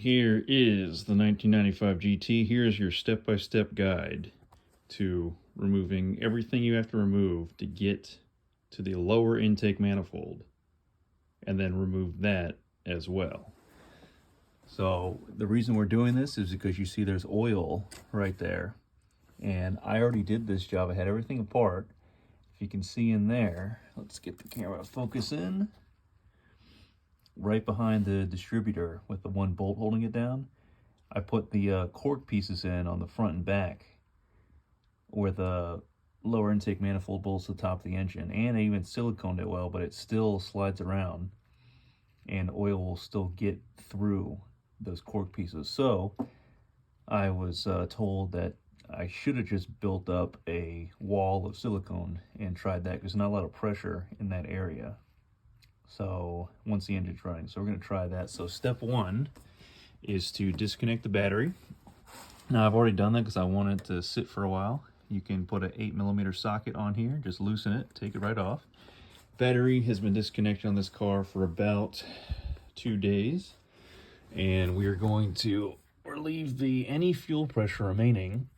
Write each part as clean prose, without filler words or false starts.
Here is the 1995 GT. Here's your step-by-step guide to removing everything you have to remove to get to the lower intake manifold, and then remove that as well. So the reason we're doing this is because you see there's oil right there, and I already did this job. I had everything apart. If you can see in there, let's get the camera to focus in. Right behind the distributor with the one bolt holding it down, I put the cork pieces in on the front and back where the lower intake manifold bolts to the top of the engine, and I even siliconed it well, but it still slides around and oil will still get through those cork pieces. So I was told that I should have just built up a wall of silicone and tried that, because there's not a lot of pressure in that area. So once the engine's running, so we're going to try that. So step one is to disconnect the battery. Now I've already done that because I want it to sit for a while. You can put an 8mm socket on here, just loosen it, take it right off. Battery has been disconnected on this car for about 2 days, and we are going to relieve any fuel pressure remaining.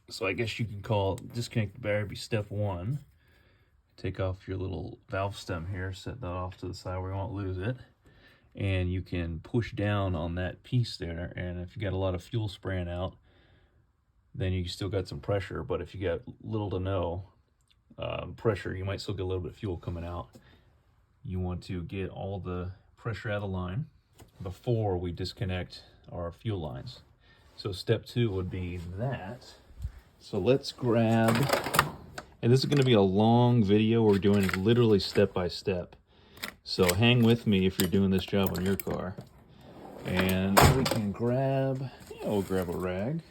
So I guess you can call disconnect the battery be step one. Take off your little valve stem here, set that off to the side where you won't lose it, and you can push down on that piece there, and if you got a lot of fuel spraying out, then you still got some pressure. But if you got little to no pressure, you might still get a little bit of fuel coming out. You want to get all the pressure out of line before we disconnect our fuel lines. So step two would be that. So let's grab, and this is going to be a long video. We're doing literally step by step. So hang with me if you're doing this job on your car. And we can grab, we'll grab a rag.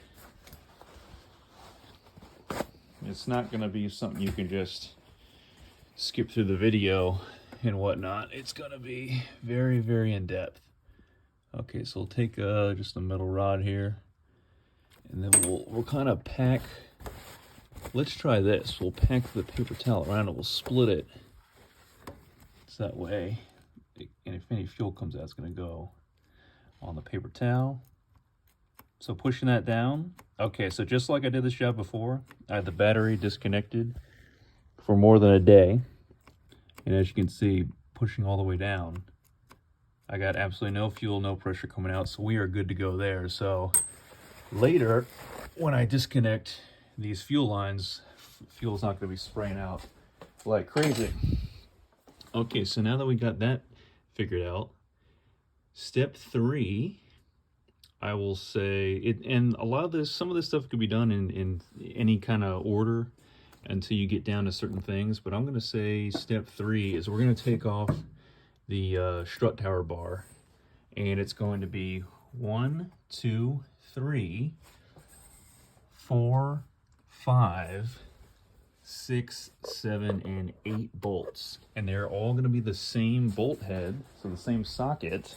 It's not going to be something you can just skip through the video and whatnot. It's going to be very, very in-depth. Okay, so we'll take just a metal rod here, and then we'll kind of pack. Let's try this. We'll pack the paper towel around it. We'll split it. So that way, and if any fuel comes out, it's going to go on the paper towel. So pushing that down. Okay, so just like I did this job before, I had the battery disconnected for more than a day. And as you can see, pushing all the way down, I got absolutely no fuel, no pressure coming out. So we are good to go there. So later, when I disconnect these fuel lines, fuel's not going to be spraying out like crazy. Okay, so now that we got that figured out, step three, I will say it, and a lot of this, some of this stuff could be done in any kind of order until you get down to certain things, but I'm going to say step three is we're going to take off the strut tower bar, and it's going to be 1, 2, 3, 4, 5, 6, 7, and 8 bolts, and they're all going to be the same bolt head, so the same socket.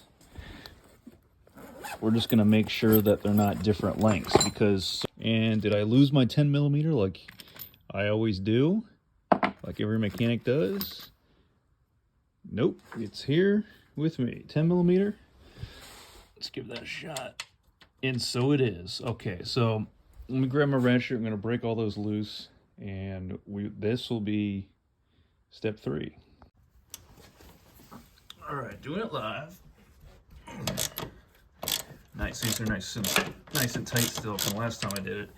We're just going to make sure that they're not different lengths, because, and did I lose my 10mm like I always do, like every mechanic does? Nope, it's here with me. 10mm. Let's give that a shot. And so it is. Okay, so let me grab my ratchet. I'm going to break all those loose, and this will be step three. All right, doing it live. Nice, these are nice and tight still from the last time I did it.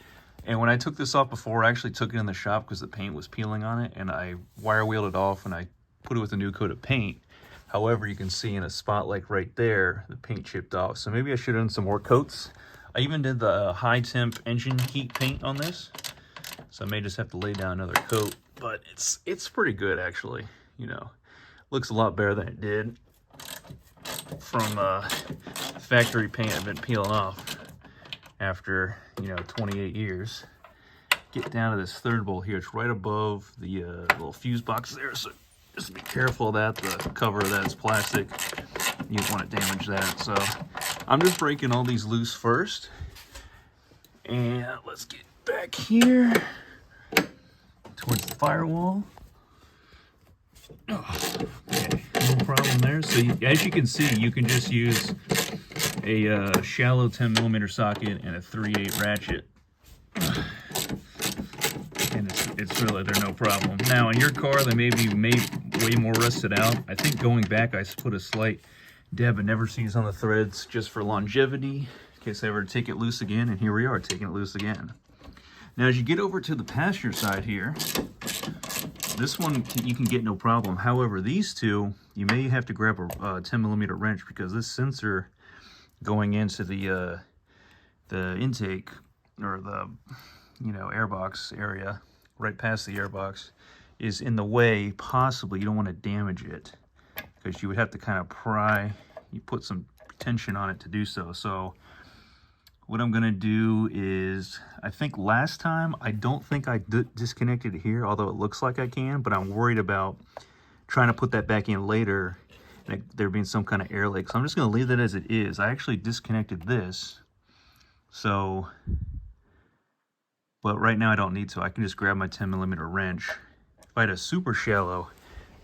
And when I took this off before, I actually took it in the shop because the paint was peeling on it, and I wire wheeled it off and I put it with a new coat of paint. However, you can see in a spot like right there, the paint chipped off. So maybe I should have done some more coats. I even did the high temp engine heat paint on this, so I may just have to lay down another coat. But it's pretty good actually. You know, looks a lot better than it did from factory paint I've been peeling off after 28 years. Get down to this third bolt here. It's right above the little fuse box there, so just be careful of that. The cover of that is plastic. You don't want to damage that. So I'm just breaking all these loose first. And let's get back here towards the firewall. Oh, okay, no problem there. So as you can see, you can just use a shallow 10mm socket and a 3/8 ratchet. And it's really, they're no problem. Now in your car, they may be way more rusted out. I think going back, I put a slight dab of never sees on the threads just for longevity, in case I ever take it loose again. And here we are taking it loose again. Now as you get over to the passenger side here, this one you can get no problem. However, these two, you may have to grab a 10mm wrench, because this sensor going into the intake, or the airbox area, right past the airbox, is in the way. Possibly you don't want to damage it, because you would have to kind of pry, you put some tension on it to do so. So what I'm gonna do is, I think last time, I don't think I disconnected it here, although it looks like I can, but I'm worried about trying to put that back in later and there being some kind of air leak. So I'm just gonna leave that as it is. I actually disconnected this, so, but right now I don't need to. I can just grab my 10mm wrench. If I had a super shallow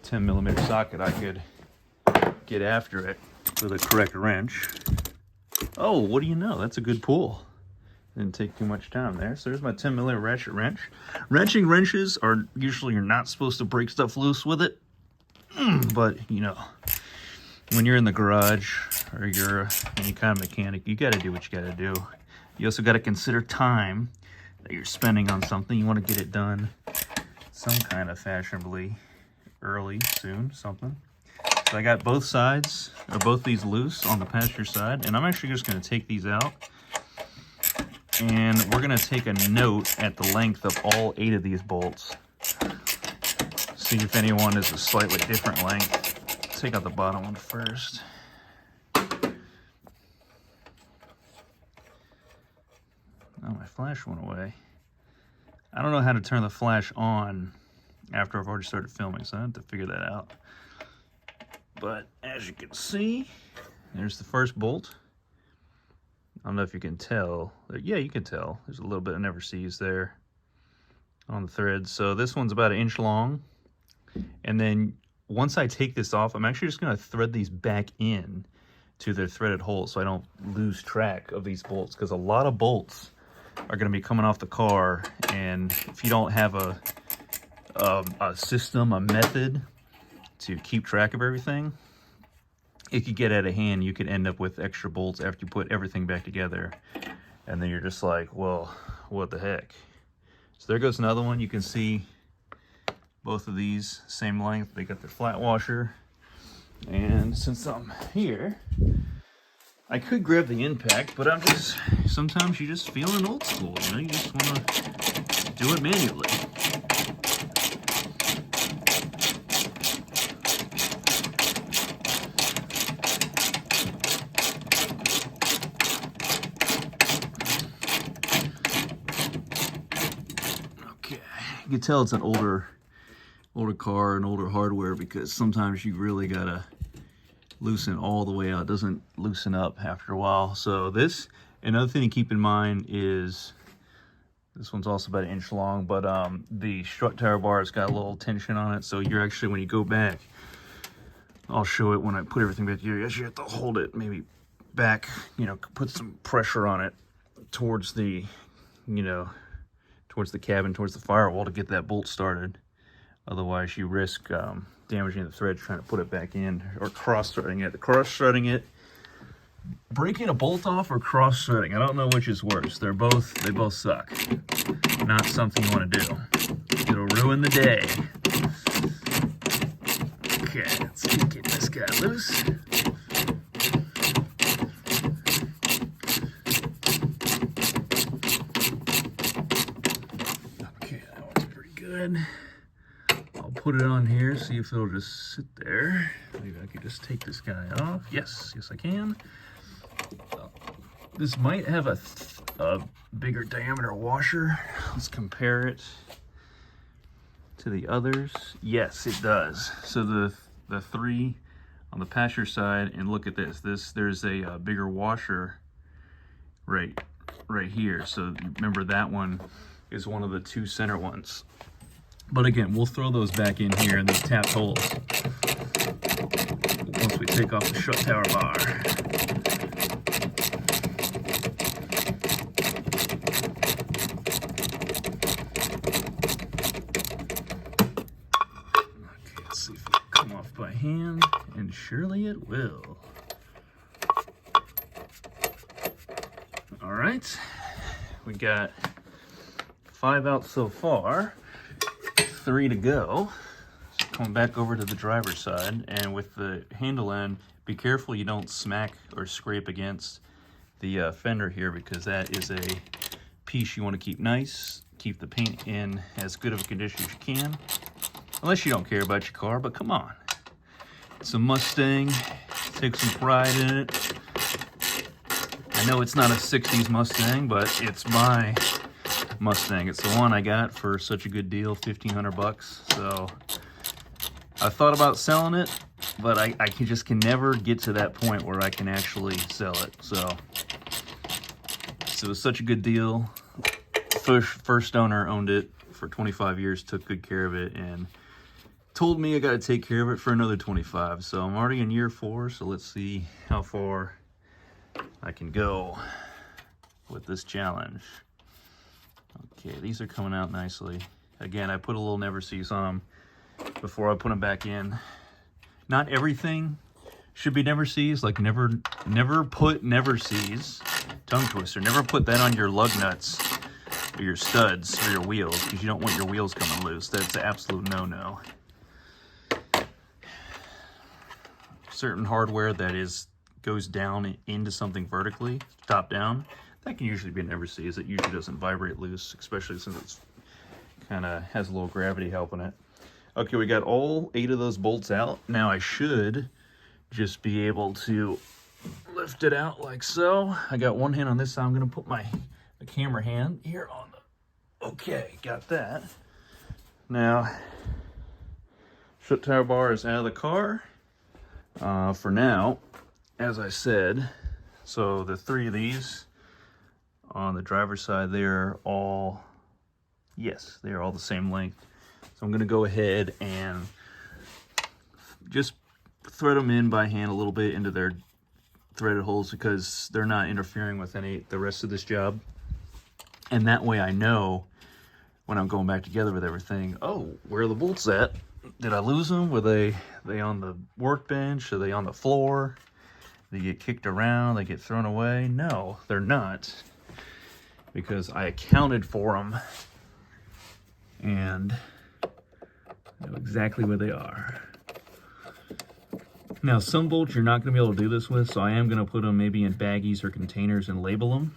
10mm socket, I could get after it with a correct wrench. Oh, what do you know? That's a good pull. Didn't take too much time there. So there's my 10mm ratchet wrench. Wrenching wrenches are usually, you're not supposed to break stuff loose with it. But, when you're in the garage or you're any kind of mechanic, you got to do what you got to do. You also got to consider time that you're spending on something. You want to get it done some kind of fashionably early, soon, something. So I got both sides, or both these loose on the passenger side, and I'm actually just going to take these out. And we're going to take a note at the length of all 8 of these bolts. See if any one is a slightly different length. Take out the bottom one first. Oh, my flash went away. I don't know how to turn the flash on after I've already started filming, so I have to figure that out. But as you can see, there's the first bolt. I don't know if you can tell. Yeah, you can tell. There's a little bit of never sees there on the thread. So this one's about 1 inch long. And then once I take this off, I'm actually just going to thread these back in to their threaded holes so I don't lose track of these bolts, because a lot of bolts are going to be coming off the car, and if you don't have a system, a method to keep track of everything, it could get out of hand. You could end up with extra bolts after you put everything back together, and then you're just like, well, what the heck. So there goes another one. You can see both of these same length. They got their flat washer, and since I'm here, I could grab the impact, but sometimes you just feeling old school, you just want to do it manually. You can tell it's an older car and older hardware, because sometimes you really gotta loosen all the way out. It doesn't loosen up after a while. So this, another thing to keep in mind is, this one's also about 1 inch long, but the strut tower bar has got a little tension on it. So you're actually, when you go back, I'll show it when I put everything back here, you actually have to hold it maybe back, put some pressure on it towards the, towards the cabin, towards the firewall to get that bolt started. Otherwise, you risk damaging the thread trying to put it back in, or cross-threading it. Cross-threading it, breaking a bolt off, or cross-threading, I don't know which is worse. They both suck. Not something you want to do. It'll ruin the day. Okay, let's get this guy loose. Okay, that one's pretty good. I'll put it on here, see if it'll just sit there. Maybe I could just take this guy off. Yes, I can. This might have a bigger diameter washer. Let's compare it to the others. Yes, it does. So the 3 on the passenger side, and look at this. There's a bigger washer right here. So remember, that one is one of the 2 center ones. But again, we'll throw those back in here in these tapped holes once we take off the strut tower bar. hand, and surely it will. All right, we got 5 out so far, 3 to go. So coming back over to the driver's side, and with the handle end, be careful you don't smack or scrape against the fender here, because that is a piece you want to keep nice, keep the paint in as good of a condition as you can, unless you don't care about your car, but come on. It's a Mustang, take some pride in it. I know it's not a 60s Mustang, but it's my Mustang. It's the one I got for such a good deal, 1,500 bucks. So I thought about selling it, but I just can never get to that point where I can actually sell it. So it was such a good deal. First owner owned it for 25 years, took good care of it, and told me I got to take care of it for another 25. So I'm already in year 4, so let's see how far I can go with this challenge. Okay, these are coming out nicely. Again, I put a little never sees on them before I put them back in. Not everything should be never sees, like never put never sees, tongue twister, never put that on your lug nuts or your studs or your wheels, because you don't want your wheels coming loose. That's an absolute no-no. Certain hardware that goes down into something vertically, top down, that can usually be a never sees. It usually doesn't vibrate loose, especially since it's kind of has a little gravity helping it. Okay, we got all 8 of those bolts out. Now I should just be able to lift it out like so. I got one hand on this side. I'm gonna put the camera hand here on the, okay, got that. Now, strut tire bar is out of the car for now, as I said. So the 3 of these on the driver's side, they're all, yes, they're all the same length. So I'm gonna go ahead and just thread them in by hand a little bit into their threaded holes, because they're not interfering with the rest of this job. And that way I know when I'm going back together with everything, oh, where are the bolts at? Did I lose them? Were they on the workbench? Are they on the floor? They get kicked around, they get thrown away? No, they're not, because I accounted for them and know exactly where they are. Now, some bolts you're not going to be able to do this with, so I am going to put them maybe in baggies or containers and label them.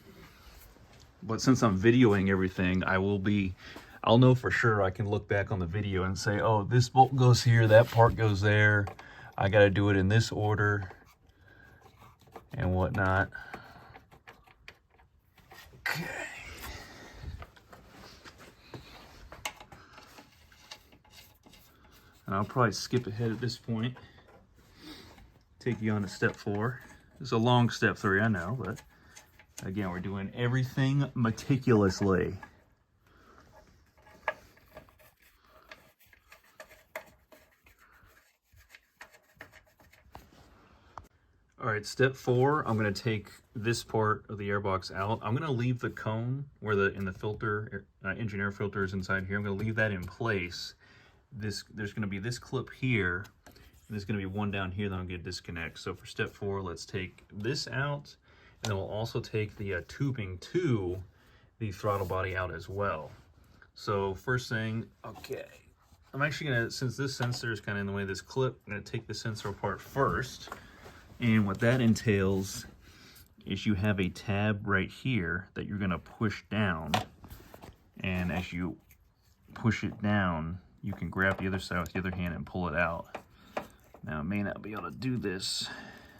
But since I'm videoing everything, I'll know for sure. I can look back on the video and say, oh, this bolt goes here, that part goes there. I got to do it in this order and whatnot. Okay. And I'll probably skip ahead at this point. Take you on to step 4. It's a long step 3, I know, but again, we're doing everything meticulously. All right, step 4, I'm going to take this part of the airbox out. I'm going to leave the cone where in the filter, engine air filter is inside here. I'm going to leave that in place. There's going to be this clip here. There's going to be one down here that I'm going to disconnect. So for step 4, let's take this out, and then we'll also take the tubing to the throttle body out as well. So first thing, okay, I'm actually going to, since this sensor is kind of in the way of this clip, I'm going to take the sensor apart first. And what that entails is you have a tab right here that you're going to push down. And as you push it down, you can grab the other side with the other hand and pull it out. Now, I may not be able to do this.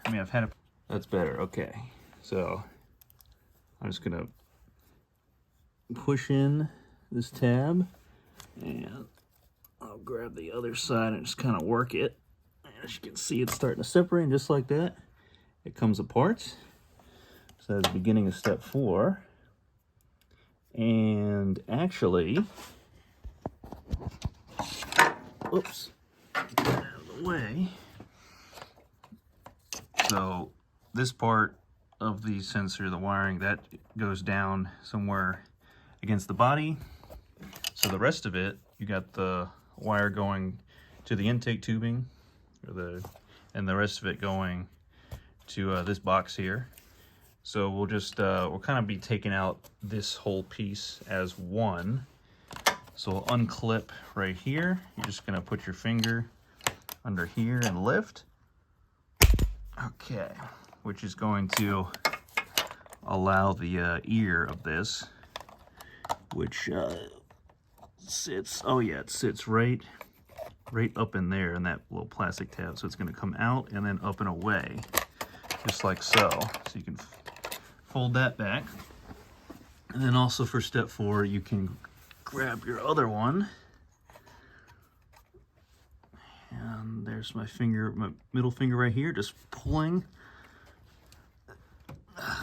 I mean, I've had it. That's better. Okay. So I'm just going to push in this tab, and I'll grab the other side and just kind of work it. As you can see, it's starting to separate, and just like that, it comes apart. So that's the beginning of step 4. And actually, oops, get that out of the way. So this part of the sensor, the wiring, that goes down somewhere against the body. So the rest of it, you got the wire going to the intake tubing, and the rest of it going to this box here. So we'll just we'll kind of be taking out this whole piece as one. So we'll unclip right here. You're just gonna put your finger under here and lift. Okay, which is going to allow the ear of this, which sits, oh yeah, it sits right up in there in that little plastic tab. So it's gonna come out and then up and away, just like so. So you can fold that back. And then also for step 4, you can grab your other one. And there's my finger, my middle finger right here, just pulling.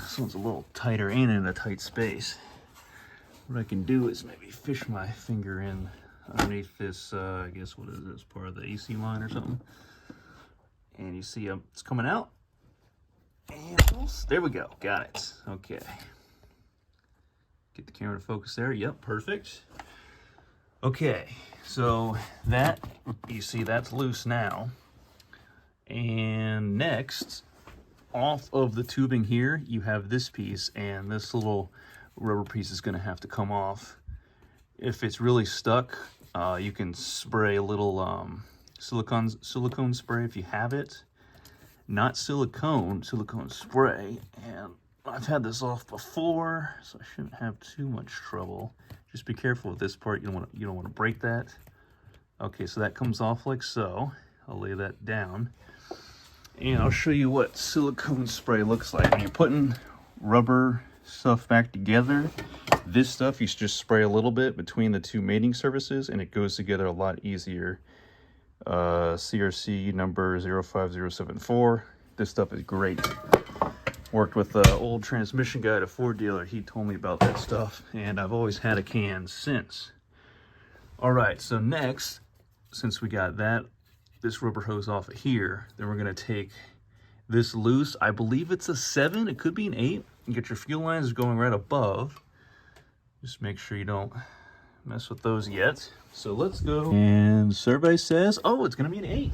This one's a little tighter and in a tight space. What I can do is maybe fish my finger in underneath this, I guess, what is this, part of the AC line or something. And you see it's coming out. And there we go, got it. Okay. Get the camera to focus there. Yep, perfect. Okay, so that, you see that's loose now. And next, off of the tubing here, you have this piece, and this little rubber piece is gonna have to come off. If it's really stuck, you can spray a little silicone spray if you have it. Not silicone spray, and I've had this off before, so I shouldn't have too much trouble. Just be careful with this part. You don't want to break that. Okay, so that comes off like so. I'll lay that down, and I'll show you what silicone spray looks like when you're putting rubber stuff back together. This stuff you should just spray a little bit between the two mating surfaces, and it goes together a lot easier. CRC number 05074. This stuff is great. Worked with the old transmission guy at a Ford dealer. He told me about that stuff, and I've always had a can since. All right, so next, since we got this rubber hose off of here, then we're gonna take this loose. I believe it's a 7, it could be an 8. You get your fuel lines going right above. Just make sure you don't mess with those yet. So let's go. And survey says, oh, it's gonna be an 8.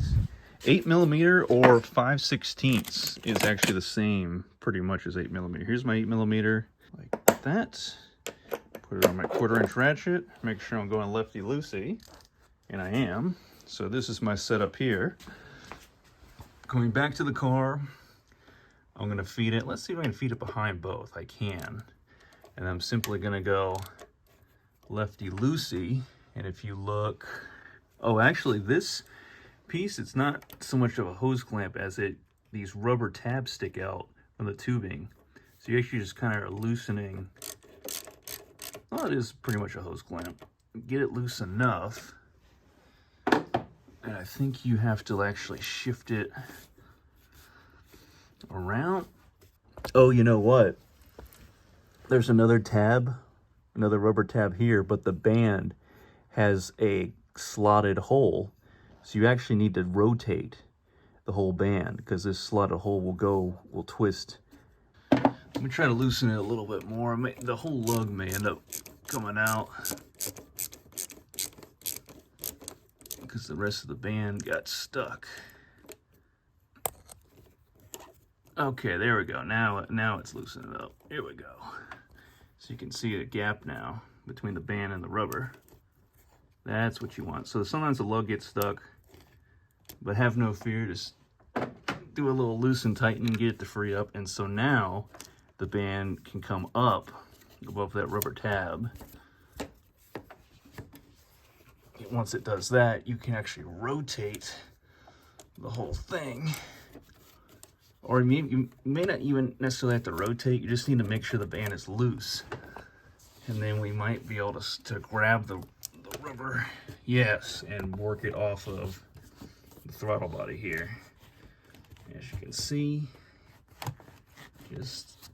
8mm or 5/16 is actually the same pretty much as 8mm. Here's my 8mm, like that. Put it on my 1/4" ratchet. Make sure I'm going lefty-loosey, and I am. So this is my setup here. Going back to the car, I'm gonna feed it. Let's see if I can feed it behind both. I can. And I'm simply gonna go lefty-loosey. And if you look, oh, actually this piece, it's not so much of a hose clamp as these rubber tabs stick out from the tubing. So you're actually just kind of loosening. Well, it is pretty much a hose clamp. Get it loose enough. And I think you have to actually shift it around. Oh, you know what? There's another tab, another rubber tab here, but the band has a slotted hole. So you actually need to rotate the whole band because this slotted hole will twist. Let me try to loosen it a little bit more. The whole lug may end up coming out because the rest of the band got stuck. Okay, there we go. Now it's loosening up. Here we go. So you can see a gap now between the band and the rubber. That's what you want. So sometimes the lug gets stuck, but have no fear. Just do a little loosen, tighten, and get it to free up. And so now the band can come up above that rubber tab. Once it does that, you can actually rotate the whole thing. Or you may not even necessarily have to rotate. You just need to make sure the band is loose. And then we might be able to grab the rubber, yes, and work it off of the throttle body here. As you can see, just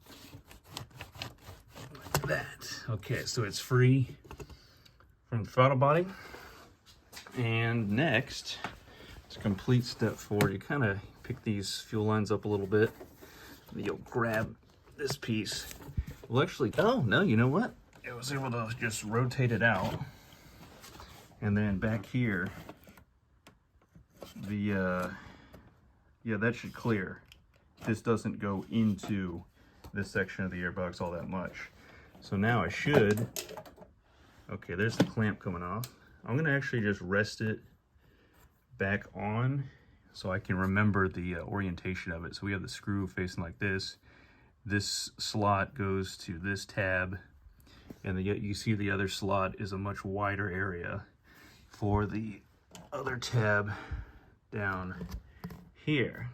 like that. Okay, so it's free from the throttle body. And next, to complete step 4, you kind of pick these fuel lines up a little bit. You'll grab this piece. Well, actually, oh no, you know what? I was able to just rotate it out. And then back here, the Yeah, that should clear. This doesn't go into this section of the airbox all that much. So now I should, okay, there's the clamp coming off. I'm gonna actually just rest it back on so I can remember the orientation of it. So we have the screw facing like this. This slot goes to this tab, and you see the other slot is a much wider area for the other tab down here.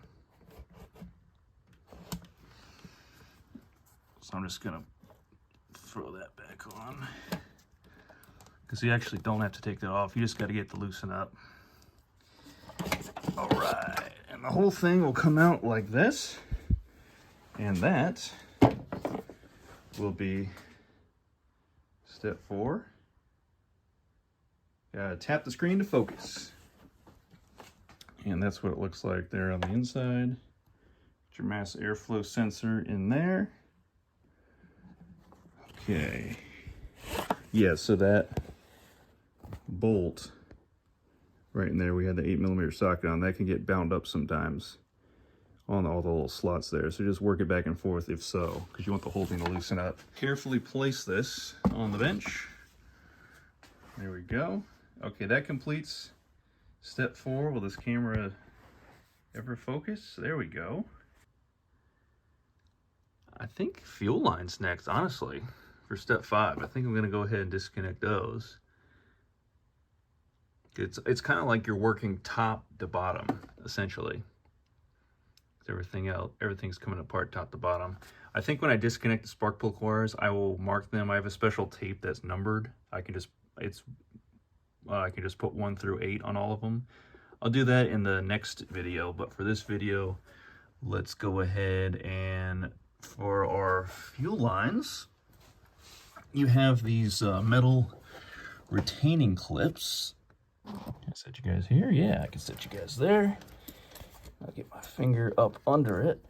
So I'm just gonna throw that back on, because you actually don't have to take that off. You just got to get to loosen up. All right, and the whole thing will come out like this, and that will be step 4. Tap the screen to focus, and that's what it looks like there on the inside. Get your mass airflow sensor in there. Okay, yeah, so that bolt right in there, we had the 8mm socket on, that can get bound up sometimes on all the little slots there. So just work it back and forth if so, because you want the whole thing to loosen up. Carefully place this on the bench. There we go. Okay, that completes step 4. Will this camera ever focus? There we go. I think fuel line's next, honestly, for step 5. I think I'm gonna go ahead and disconnect those. It's kind of like you're working top to bottom, essentially. Everything's coming apart top to bottom. I think when I disconnect the spark plug wires, I will mark them. I have a special tape that's numbered. I can just put 1 through 8 on all of them. I'll do that in the next video, but for this video, let's go ahead and for our fuel lines, you have these metal retaining clips. Can I set you guys here? Yeah, I can set you guys there. I'll get my finger up under it.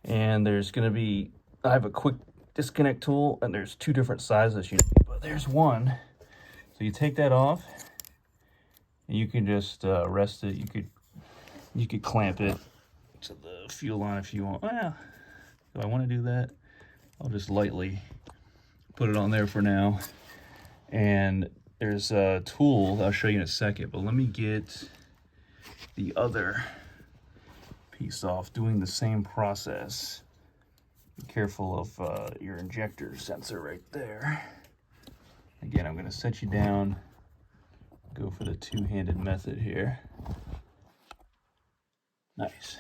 And there's gonna be, I have a quick disconnect tool, and there's 2 different sizes you need, but there's one. So you take that off, and you can just rest it. You could clamp it to the fuel line if you want. Well, do I want to do that? I'll just lightly put it on there for now. And there's a tool that I'll show you in a second, but let me get the other piece off, doing the same process. Be careful of your injector sensor right there. Again, I'm going to set you down, go for the 2-handed method here. Nice.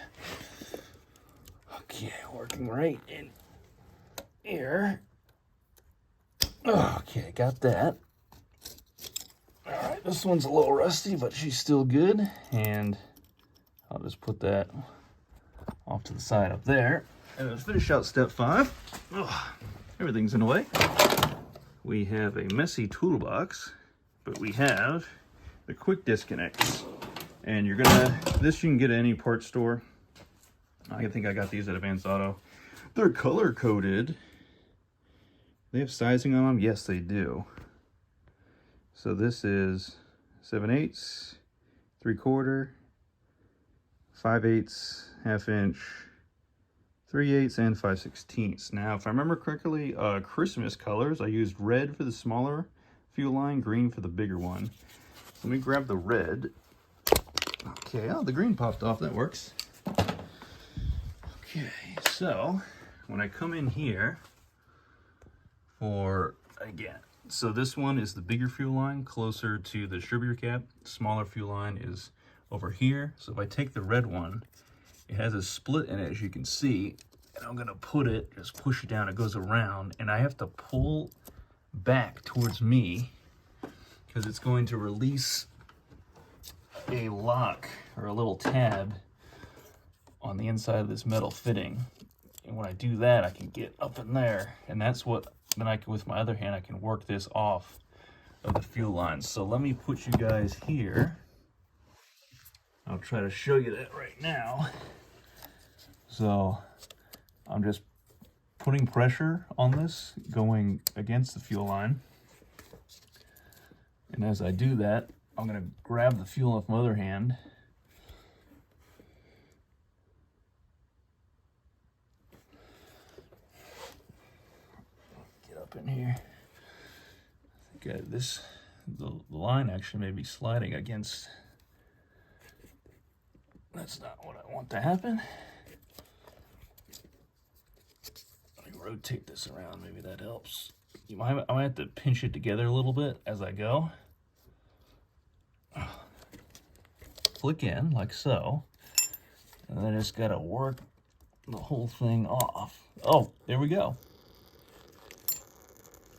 Okay, working right in here. Okay, got that. All right, this one's a little rusty, but she's still good. And I'll just put that off to the side up there. And to finish out step 5, everything's in the way. We have a messy toolbox, but we have the quick disconnects. And this you can get at any parts store. I think I got these at Advanced Auto. They're color coded. They have sizing on them? Yes, they do. So this is 7/8, 3/4, 5/8, 1/2 inch, 3/8, and 5/16. Now, if I remember correctly, Christmas colors, I used red for the smaller fuel line, green for the bigger one. Let me grab the red. Okay, oh, the green popped off, that works. Okay, so when I come in here so this one is the bigger fuel line, closer to the distributor cap. Smaller fuel line is over here. So if I take the red one, it has a split in it, as you can see, and I'm gonna just push it down, it goes around, and I have to pull back towards me because it's going to release a lock or a little tab on the inside of this metal fitting. And when I do that, I can get up in there, and that's what, then I can, with my other hand, I can work this off of the fuel line. So let me put you guys here. I'll try to show you that right now. So I'm just putting pressure on this, going against the fuel line. And as I do that, I'm gonna grab the fuel with my other hand happen here. I think the line actually may be sliding against. That's not what I want to happen. Let me rotate this around, maybe that helps. I might have to pinch it together a little bit as I go. Flick in, like so. And then I just gotta work the whole thing off. Oh, there we go.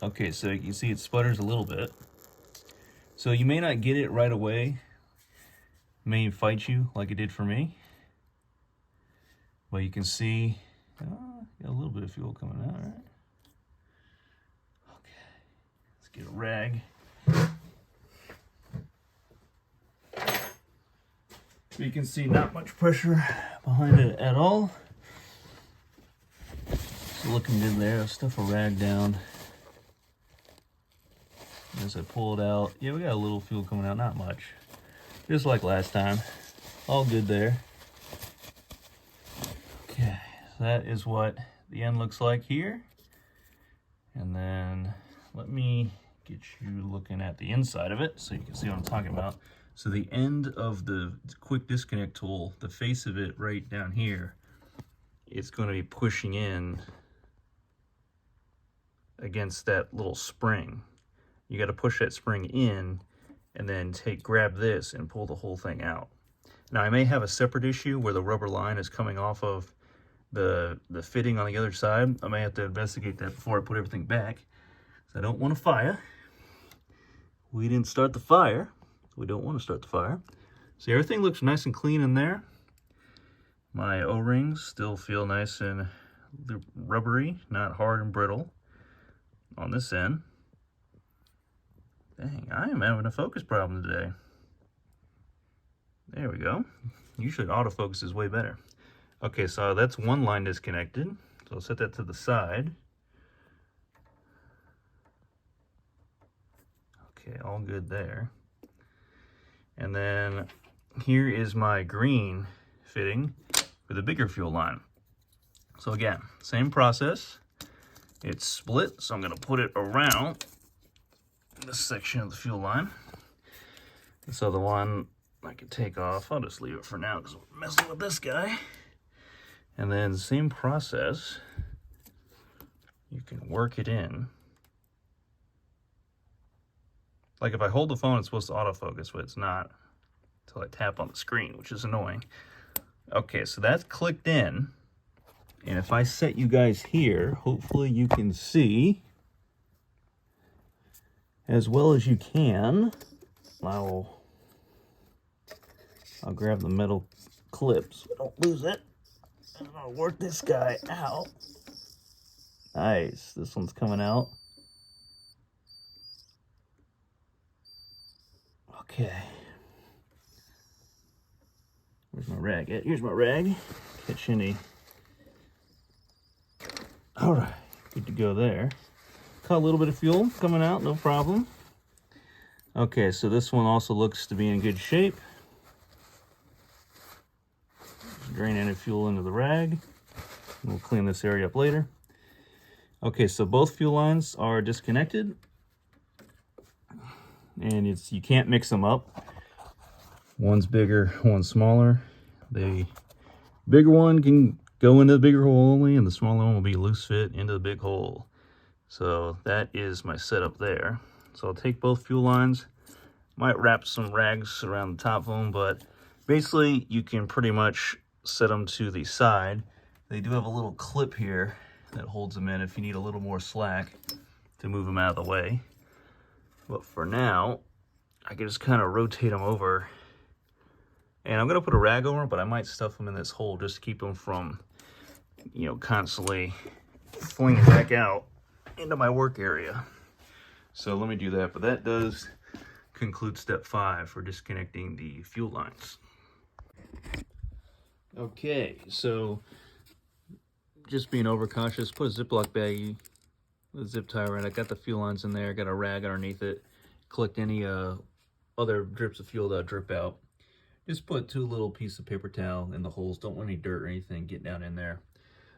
Okay, so you can see it sputters a little bit. So you may not get it right away. It may fight you like it did for me. But you can see, got a little bit of fuel coming out, right? Okay, let's get a rag. So you can see not much pressure behind it at all. It's looking good there. I'll stuff a rag down. As I pull it out, yeah, we got a little fuel coming out, not much. Just like last time. All good there. Okay, so that is what the end looks like here. And then let me get you looking at the inside of it so you can see what I'm talking about. So the end of the quick disconnect tool, the face of it right down here, it's going to be pushing in against that little spring. You got to push that spring in and then grab this and pull the whole thing out. Now I may have a separate issue where the rubber line is coming off of the fitting on the other side. I may have to investigate that before I put everything back. So I don't want a fire. We didn't start the fire. We don't want to start the fire. See, everything looks nice and clean in there. My O-rings still feel nice and rubbery, not hard and brittle on this end. Dang, I am having a focus problem today. There we go. Usually autofocus is way better. Okay, so that's one line disconnected. So I'll set that to the side. Okay, all good there. And then here is my green fitting for the bigger fuel line. So again, same process. It's split, so I'm gonna put it around this section of the fuel line. And so the one I can take off, I'll just leave it for now because I'm messing with this guy. And then same process, you can work it in. Like if I hold the phone, it's supposed to autofocus, but it's not until I tap on the screen, which is annoying. Okay, so that's clicked in. And if I set you guys here, hopefully you can see as well as you can. I'll grab the metal clips, so don't lose it. And I'll work this guy out. Nice, this one's coming out. Okay. Where's my rag at? Here's my rag. Catch any. All right, good to go there. Caught a little bit of fuel coming out, no problem. Okay, so this one also looks to be in good shape. Drain any fuel into the rag. We'll clean this area up later. Okay, so both fuel lines are disconnected. And you can't mix them up. One's bigger, one's smaller. The bigger one can go into the bigger hole only, and the smaller one will be loose fit into the big hole. So that is my setup there. So I'll take both fuel lines, might wrap some rags around the top of them, but basically you can pretty much set them to the side. They do have a little clip here that holds them in if you need a little more slack to move them out of the way. But for now, I can just kind of rotate them over. And I'm going to put a rag over them, but I might stuff them in this hole just to keep them from, constantly flinging back out into my work area. So let me do that. But that does conclude step 5 for disconnecting the fuel lines. Okay, so just being overcautious, put a Ziploc baggie, a zip tie around it. I got the fuel lines in there, got a rag underneath it, collect any other drips of fuel that drip out. Just put 2 little pieces of paper towel in the holes. Don't want any dirt or anything getting down in there.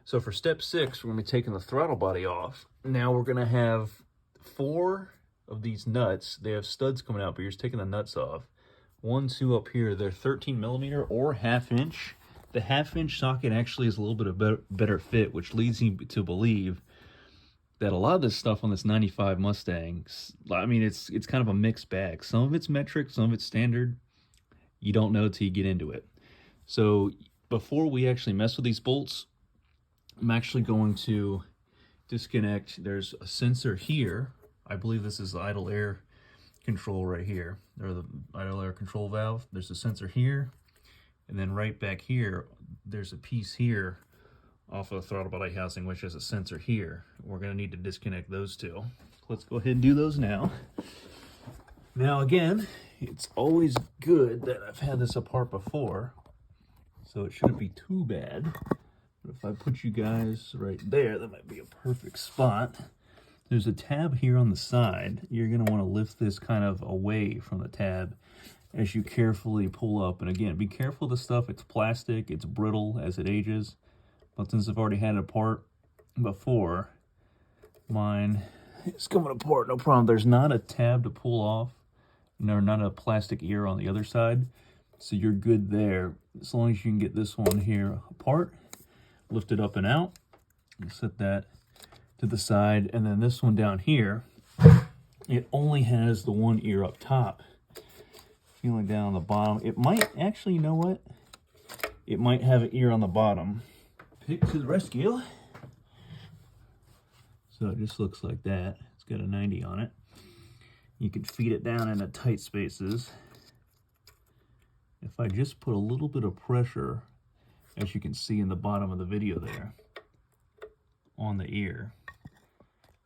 So for step 6, we're going to be taking the throttle body off. Now we're going to have 4 of these nuts. They have studs coming out, but you're just taking the nuts off. 1, 2 up here. They're 13 millimeter or 1/2 inch. The 1/2 inch socket actually is a little bit of better fit, which leads me to believe that a lot of this stuff on this 95 Mustang, I mean, it's kind of a mixed bag. Some of it's metric, some of it's standard. You don't know till you get into it. So before we actually mess with these bolts, I'm actually going to disconnect. There's a sensor here. I believe this is the idle air control right here, or the idle air control valve. There's a sensor here, and then right back here, there's a piece here off of the throttle body housing, which has a sensor here. We're going to need to disconnect those two. Let's go ahead and do those now. Now again, it's always good that I've had this apart before, so it shouldn't be too bad. But if I put you guys right there, that might be a perfect spot. There's a tab here on the side. You're going to want to lift this kind of away from the tab as you carefully pull up. And again, be careful of the stuff. It's plastic, it's brittle as it ages. But since I've already had it apart before, mine is coming apart, no problem. There's not a tab to pull off, not a plastic ear on the other side. So you're good there. As long as you can get this one here apart, lift it up and out, and set that to the side. And then this one down here, it only has the one ear up top. Feeling down on the bottom, it might actually, you know what? It might have an ear on the bottom. Pick to the rescue. So it just looks like that. It's got a 90 on it. You can feed it down into tight spaces. If I just put a little bit of pressure, as you can see in the bottom of the video there, on the ear,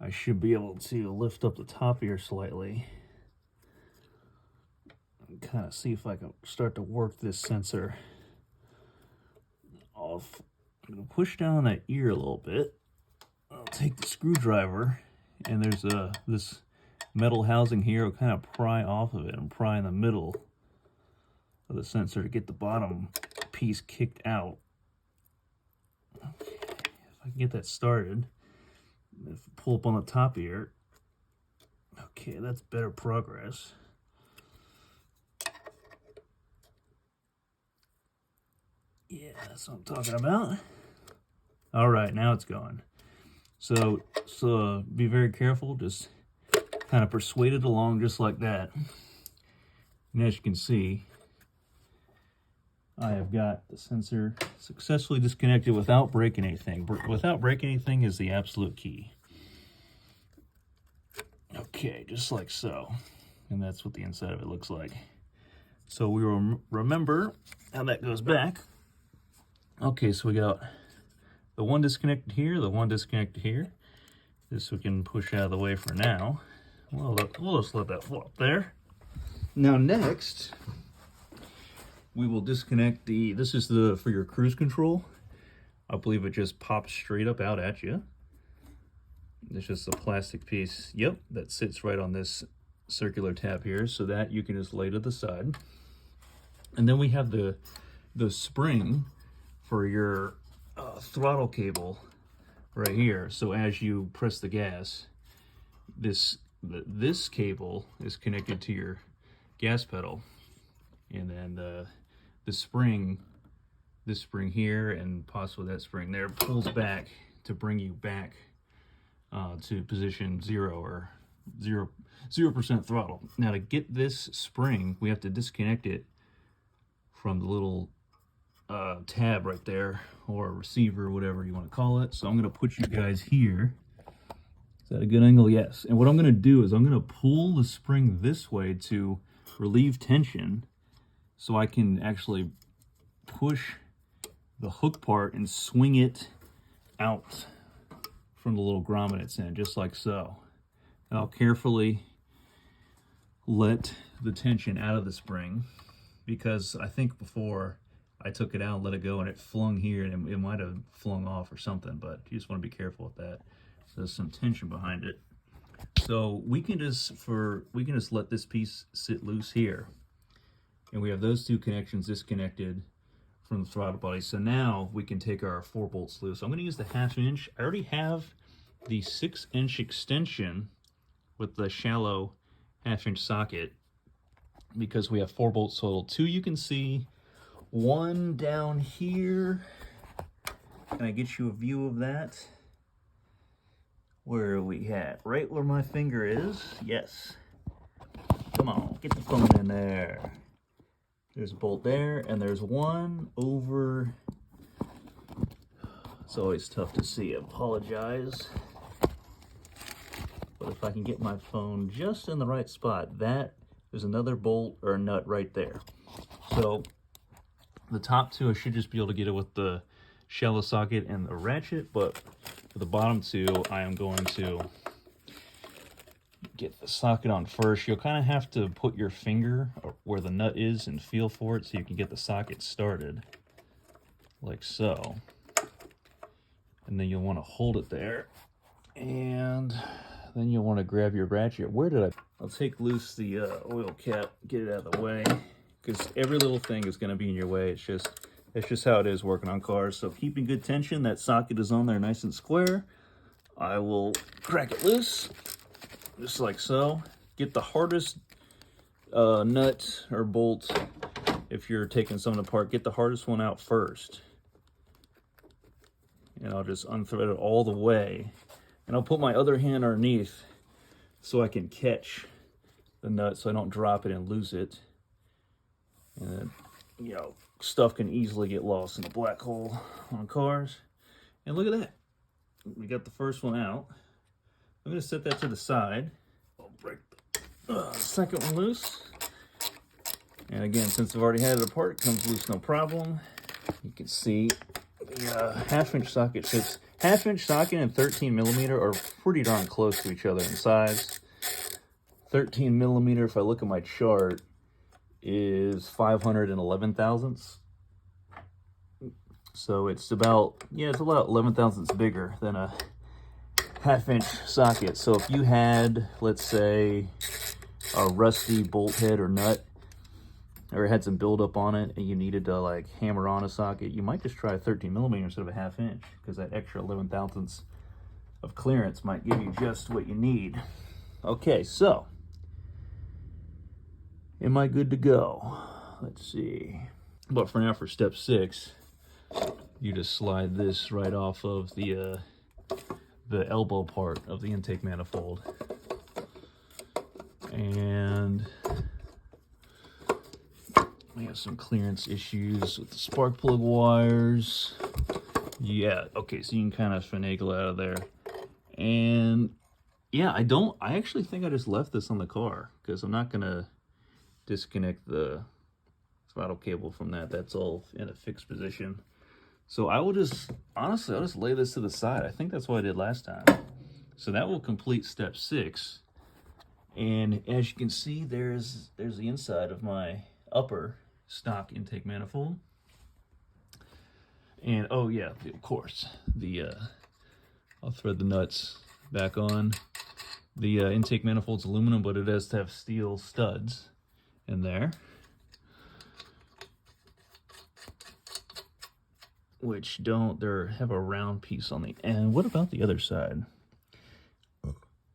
I should be able to lift up the top ear slightly and kind of see if I can start to work this sensor off. I'm going to push down that ear a little bit. I'll take the screwdriver, and there's this metal housing here. I'll kind of pry off of it and pry in the middle of the sensor to get the bottom piece kicked out. Okay, if I can get that started, if I pull up on the top ear, okay, that's better progress. Yeah, that's what I'm talking about. All right, now it's going. So be very careful. Just kind of persuade it along just like that. And as you can see, I have got the sensor successfully disconnected without breaking anything. Without breaking anything is the absolute key. Okay, just like so. And that's what the inside of it looks like. So we will remember how that goes back. Okay, so we got the one disconnected here, the one disconnected here. This we can push out of the way for now. We'll just let that flop there. Now next, we will disconnect this is for your cruise control. I believe it just pops straight up out at you. It's just a plastic piece, yep, that sits right on this circular tab here, so that you can just lay to the side. And then we have the spring for your throttle cable right here. So as you press the gas, this cable is connected to your gas pedal, and then this spring here and possibly that spring there pulls back to bring you back to position 0 or 0% throttle. Now to get this spring, we have to disconnect it from the little tab right there, or a receiver, whatever you want to call it. So I'm going to put you guys here. Is that a good angle? Yes. And what I'm going to do is I'm going to pull the spring this way to relieve tension, so I can actually push the hook part and swing it out from the little grommet it's in, just like so. And I'll carefully let the tension out of the spring, because I think before I took it out and let it go and it flung here, and it might have flung off or something, but you just want to be careful with that. So there's some tension behind it. So we can just let this piece sit loose here. And we have those two connections disconnected from the throttle body. So now we can take our 4 bolts loose. I'm going to use the 1/2 inch. I already have the 6-inch extension with the shallow 1/2 inch socket because we have 4 bolts total. 2 you can see, 1 down here. Can I get you a view of that? Where are we at? Right where my finger is. Yes. Come on, get the phone in there. There's a bolt there, and there's 1 over. It's always tough to see. I apologize. But if I can get my phone just in the right spot, there's another bolt or a nut right there. So the top 2, I should just be able to get it with the shallow socket and the ratchet, but for the bottom 2, I am going to get the socket on first. You'll kind of have to put your finger where the nut is and feel for it so you can get the socket started, like so. And then you'll want to hold it there, and then you'll want to grab your ratchet. I'll take loose the oil cap, get it out of the way, because every little thing is going to be in your way. It's just how it is working on cars. So keeping good tension, that socket is on there nice and square. I will crack it loose, just like so. Get the hardest nut or bolt. If you're taking something apart, get the hardest one out first. And I'll just unthread it all the way. And I'll put my other hand underneath so I can catch the nut so I don't drop it and lose it. And then, you know, stuff can easily get lost in the black hole on cars. And look at that. We got the first one out. I'm going to set that to the side. I'll break the second one loose. And again, since I've already had it apart, it comes loose no problem. You can see the 1/2 inch socket fits. 1/2 inch socket and 13 millimeter are pretty darn close to each other in size. 13 millimeter, if I look at my chart, is 511 thousandths. So it's about, it's about 11 thousandths bigger than a 1/2 inch socket. So if you had, let's say, a rusty bolt head or nut, or it had some buildup on it and you needed to like hammer on a socket, you might just try a 13 millimeter instead of a 1/2 inch, because that extra 11 thousandths of clearance might give you just what you need. Okay, so am I good to go? Let's see. But for now, for step 6, you just slide this right off of the elbow part of the intake manifold. And we have some clearance issues with the spark plug wires. Yeah, okay, so you can kind of finagle out of there. And yeah, I actually think I just left this on the car, because I'm not gonna disconnect the throttle cable from that. That's all in a fixed position. So I will just, honestly, I'll just lay this to the side. I think that's what I did last time. So that will complete step 6. And as you can see, there's the inside of my upper stock intake manifold. And oh yeah, of course, I'll thread the nuts back on. The intake manifold's aluminum, but it does have steel studs in there, which they have a round piece on the end. What about the other side?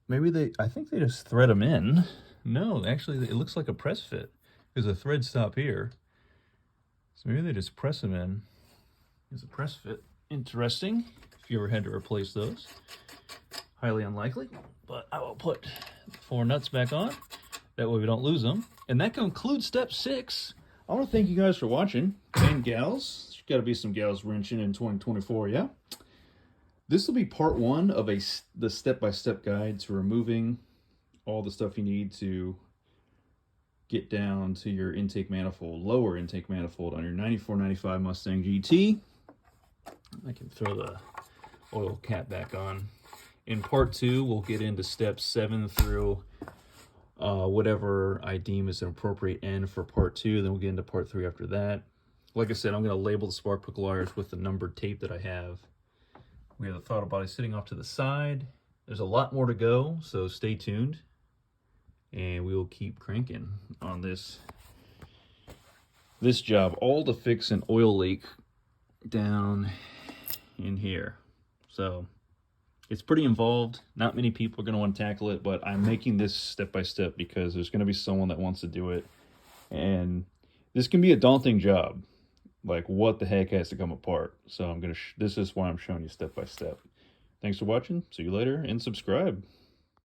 Maybe I think they just thread them in. No, actually, it looks like a press fit. There's a thread stop here. So maybe they just press them in. There's a press fit. Interesting. If you ever had to replace those. Highly unlikely. But I will put 4 nuts back on. That way we don't lose them. And that concludes step 6. I want to thank you guys for watching. And gals. There's got to be some gals wrenching in 2024, yeah? This will be part 1 of the step-by-step guide to removing all the stuff you need to get down to your intake manifold, lower intake manifold on your 94-95 Mustang GT. I can throw the oil cap back on. In part 2, we'll get into steps 7 through whatever I deem is an appropriate end for part 2. Then we'll get into part 3 after that. Like I said, I'm going to label the spark plug wires with the numbered tape that I have. We have the throttle body sitting off to the side. There's a lot more to go, so stay tuned. And we will keep cranking on this this job, all to fix an oil leak down in here. So it's pretty involved. Not many people are going to want to tackle it, but I'm making this step by step because there's going to be someone that wants to do it. And this can be a daunting job. Like, what the heck has to come apart? So I'm going to, this is why I'm showing you step by step. Thanks for watching. See you later, and subscribe.